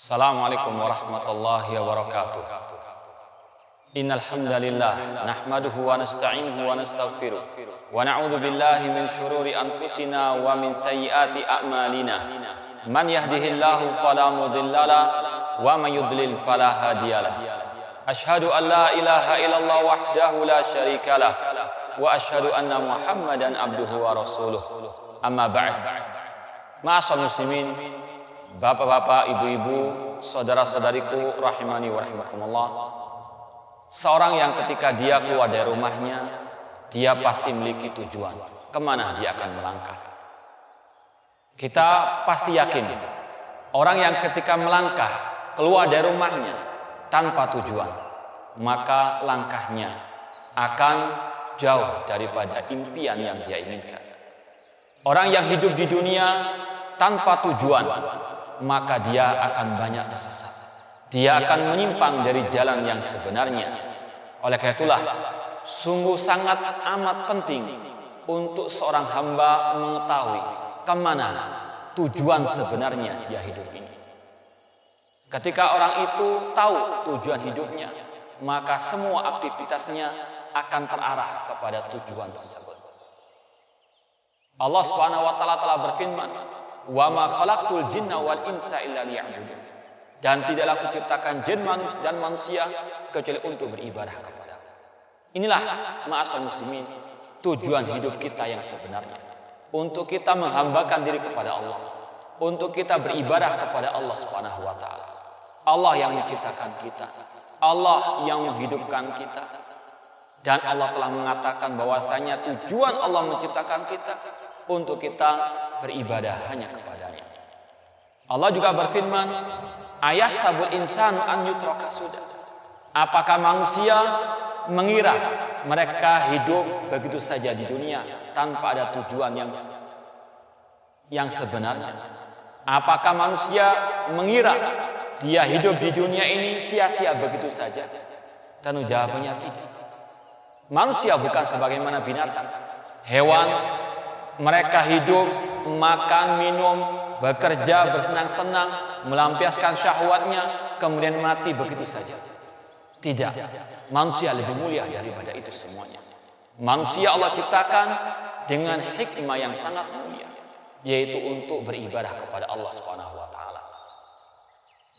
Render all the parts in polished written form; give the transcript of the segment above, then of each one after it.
Assalamualaikum warahmatullahi wabarakatuh. Innal hamdalillah nahmaduhu wa nasta'inuhu wa nastaghfiruh wa na'udzu billahi min shururi anfusina wa min sayyiati a'malina. Man yahdihillahu fala mudhillalah wa man yudlil fala hadiyalah. Asyhadu an la ilaha illallah wahdahu la syarikalah wa asyhadu anna Muhammadan abduhu wa rasuluh. Amma ba'd. Ma'asal muslimin, bapak-bapak, ibu-ibu, saudara-saudariku rahimani wa rahimakumullah. Seorang yang ketika dia keluar dari rumahnya, dia pasti memiliki tujuan kemana dia akan melangkah. Kita pasti yakin orang yang ketika melangkah keluar dari rumahnya tanpa tujuan, maka langkahnya akan jauh daripada impian yang dia inginkan. Orang yang hidup di dunia tanpa tujuan, maka dia akan banyak tersesat. Dia akan menyimpang dari jalan yang sebenarnya. Oleh karena itulah, sungguh sangat amat penting untuk seorang hamba mengetahui kemana tujuan sebenarnya dia hidup ini. Ketika orang itu tahu tujuan hidupnya, maka semua aktivitasnya akan terarah kepada tujuan tersebut. Allah Subhanahu wa taala telah berfirman, "Wa ma khalaqtul jinna wal insa illa liya'budun." Dan tidaklah kuciptakan jin dan manusia kecuali untuk beribadah kepada Allah. Inilah ma'asal muslimin, tujuan hidup kita yang sebenarnya. Untuk kita menghambakan diri kepada Allah, untuk kita beribadah kepada Allah Subhanahu wa taala. Allah yang menciptakan kita, Allah yang menghidupkan kita. Dan Allah telah mengatakan bahwasanya tujuan Allah menciptakan kita untuk kita beribadah hanya kepadanya. Allah juga berfirman, "Ayah sabul insan an yutraka sudah." Apakah manusia mengira mereka hidup begitu saja di dunia tanpa ada tujuan yang sebenarnya? Apakah manusia mengira dia hidup di dunia ini sia-sia begitu saja? Tentu jawabannya tidak. Manusia bukan sebagaimana binatang, hewan. Mereka hidup, makan, minum, bekerja, bersenang-senang, melampiaskan syahwatnya, kemudian mati begitu saja. Tidak, manusia lebih mulia daripada itu semuanya. Manusia Allah ciptakan dengan hikmah yang sangat mulia, yaitu untuk beribadah kepada Allah Subhanahu wa taala.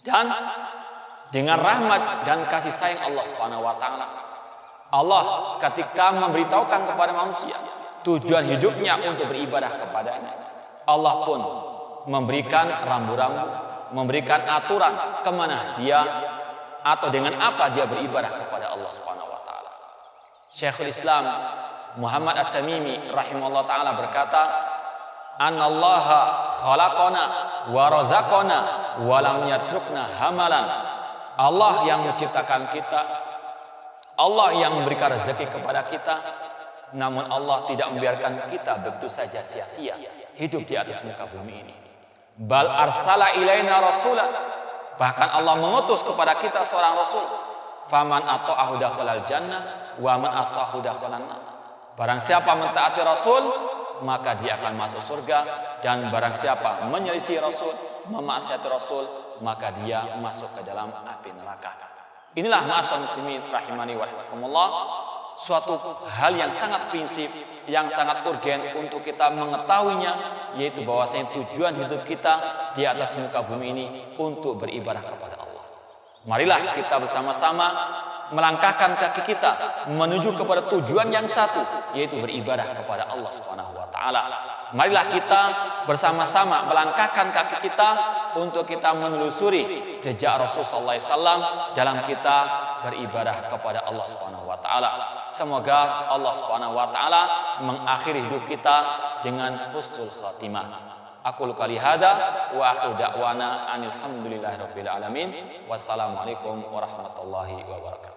Dan dengan rahmat dan kasih sayang Allah Subhanahu wa taala, Allah ketika memberitahukan kepada manusia tujuan hidupnya untuk beribadah kepadanya, Allah pun memberikan rambu-rambu, memberikan aturan kemana dia atau dengan apa dia beribadah kepada Allah Subhanahu wa taala. Syekhul Islam Muhammad At-Tamimi rahimahullah taala berkata, "Anallaha khalaqana wa razaqana wa lam yatrukna hamalan." Allah yang menciptakan kita, Allah yang memberikan rezeki kepada kita, namun Allah tidak membiarkan kita begitu saja sia-sia hidup di atas muka bumi ini. Bal arsala ilaina rasulan, bahkan Allah mengutus kepada kita seorang rasul. Faman ata'ahu dakhalal jannah wa man asahu dakhalan nar. Barang siapa mentaati rasul, maka dia akan masuk surga, dan barang siapa menyelisih rasul, memaksiati rasul, maka dia masuk ke dalam api neraka. Inilah ma'asal muslimin rahimani wa rahimakumullah, suatu hal yang sangat prinsip, yang sangat urgen untuk kita mengetahuinya, yaitu bahwasanya tujuan hidup kita di atas muka bumi ini untuk beribadah kepada Allah. Marilah kita bersama-sama melangkahkan kaki kita menuju kepada tujuan yang satu, yaitu beribadah kepada Allah Subhanahu wa taala. Marilah kita bersama-sama melangkahkan kaki kita untuk kita menelusuri jejak Rasulullah SAW dalam kita beribadah kepada Allah Subhanahu wa taala. Semoga Allah Subhanahu wa taala mengakhiri hidup kita dengan husnul khatimah. Aqulu qali hada wa akhiru da'wana anil hamdulillahi rabbil alamin. Wassalamualaikum warahmatullahi wabarakatuh.